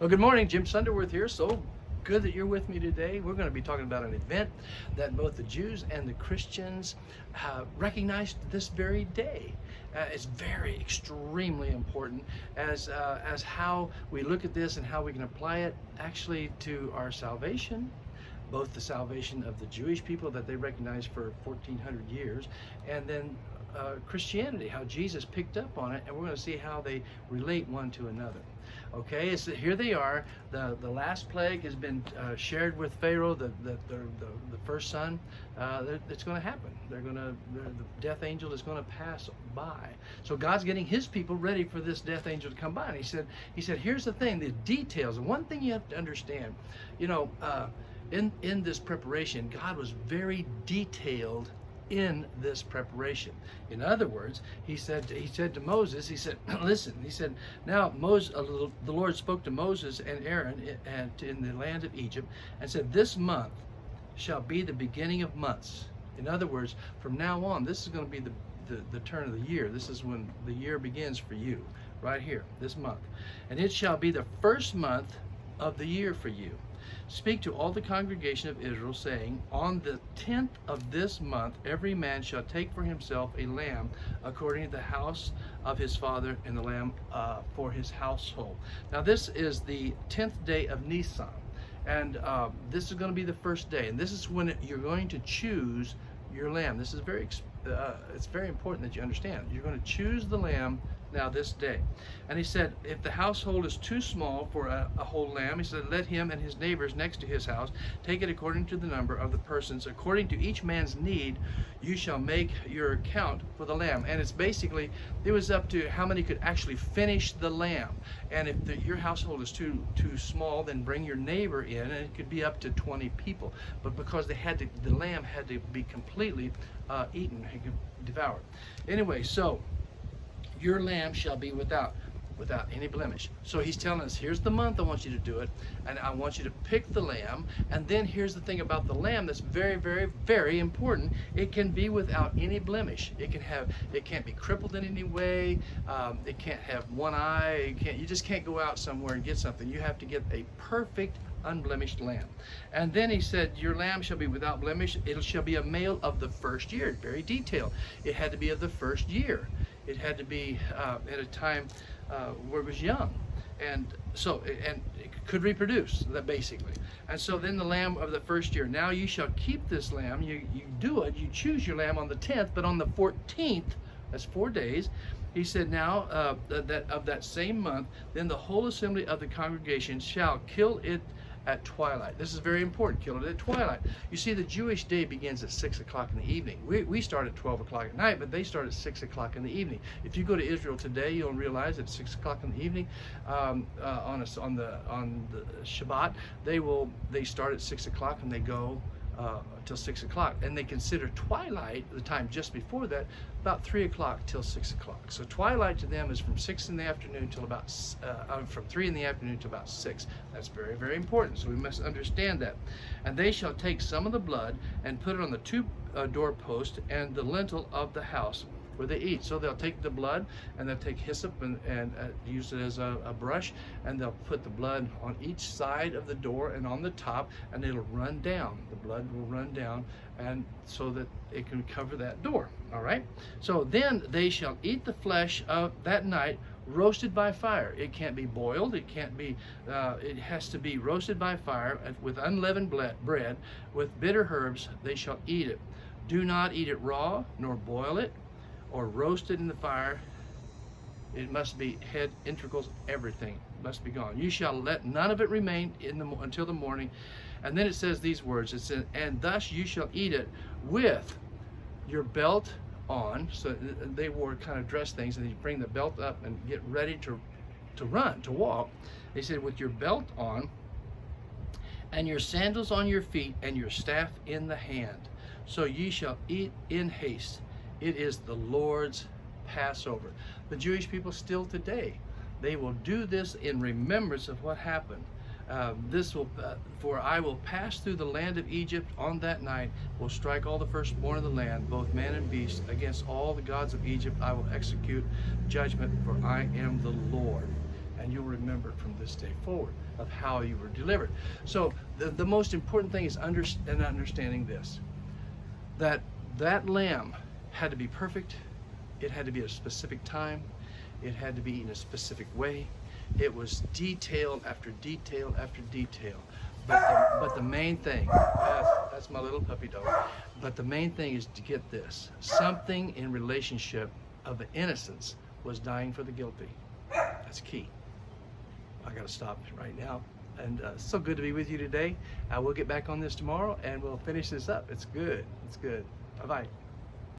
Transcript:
Well, good morning. Jim Sunderwirth here. So good that you're with me today. We're going to be talking about an event that both the Jews and the Christians recognized this very day. It's very extremely important as how we look at this and how we can apply it actually to our salvation, both the salvation of the Jewish people that they recognized for 1400 years, and then Christianity, how Jesus picked up on it, and we're going to see how they relate one to another. Okay, so here they are. The last plague has been shared with Pharaoh, the first son. It's going to happen. The death angel is going to pass by. So God's getting His people ready for this death angel to come by. And He said, here's the thing, the details. And one thing you have to understand, in this preparation, God was very detailed in this preparation. In other words, he said to Moses, he said, listen, he said, now Moses, the Lord spoke to Moses and Aaron in the land of Egypt and said, this month shall be the beginning of months. In other words, from now on, this is going to be the turn of the year. This is when the year begins for you, right here, this month. And it shall be the first month of the year for you. Speak to all the congregation of Israel, saying, on the 10th of this month, every man shall take for himself a lamb according to the house of his father, and the lamb for his household. Now this is the 10th day of Nisan, and this is going to be the first day, and this is when you're going to choose your lamb. This is it's very important that you understand. You're going to choose the lamb now this day. And he said, if the household is too small for a whole lamb, he said, let him and his neighbors next to his house take it according to the number of the persons, according to each man's need. You shall make your account for the lamb. And it's basically, it was up to how many could actually finish the lamb. And if your household is too small, then bring your neighbor in, and it could be up to 20 people. But because the lamb had to be completely eaten, devoured. Anyway, so your lamb shall be without any blemish. So he's telling us, here's the month I want you to do it, and I want you to pick the lamb. And then here's the thing about the lamb that's very, very, very important. It can be without any blemish. It can't be crippled in any way. It can't have one eye. You just can't go out somewhere and get something. You have to get a perfect, unblemished lamb. And then he said, your lamb shall be without blemish. It shall be a male of the first year. Very detailed. It had to be of the first year. It had to be at a time where it was young, and it could reproduce, that basically. And so then the lamb of the first year. Now you shall keep this lamb. You choose your lamb on the 10th, but on the 14th, that's 4 days. He said, now that of that same month, then the whole assembly of the congregation shall kill it at twilight. This is very important. Kill it at twilight. You see, the Jewish day begins at 6 o'clock in the evening. We start at 12 o'clock at night, but they start at 6 o'clock in the evening. If you go to Israel today, you'll realize at 6 o'clock in the evening, on the Shabbat, they start at 6 o'clock and they go till 6 o'clock, and they consider twilight, the time just before that, about 3 o'clock till 6 o'clock. So twilight to them is from 6 in the afternoon till about from 3 in the afternoon to about 6. That's very, very important. So we must understand that. And they shall take some of the blood and put it on the two doorposts and the lintel of the house where they eat. So they'll take the blood and they'll take hyssop and use it as a brush, and they'll put the blood on each side of the door and on the top, and it'll run down. The blood will run down, and so that it can cover that door. All right. So then they shall eat the flesh of that night, roasted by fire. It can't be boiled. It can't be. It has to be roasted by fire with unleavened bread, with bitter herbs. They shall eat it. Do not eat it raw, nor boil it, or roasted in the fire. It must be head, entrails, everything must be gone. You shall let none of it remain until the morning. And then it says these words. It says, and thus you shall eat it with your belt on. So they wore kind of dress things, and you bring the belt up and get ready to run, to walk. They said, with your belt on, and your sandals on your feet, and your staff in the hand. So ye shall eat in haste. It is the Lord's Passover. The Jewish people still today, they will do this in remembrance of what happened. For I will pass through the land of Egypt on that night, will strike all the firstborn of the land, both man and beast. Against all the gods of Egypt I will execute judgment, for I am the Lord. and you'll remember it from this day forward of how you were delivered. So the most important thing is understanding this, that lamb had to be perfect, it had to be at a specific time, it had to be in a specific way. It was detail after detail after detail. But the main thing, that's my little puppy dog, but the main thing is to get this. Something in relationship of the innocence was dying for the guilty. That's key. I got to stop right now. And so good to be with you today. We'll get back on this tomorrow and we'll finish this up. It's good. It's good. Bye-bye.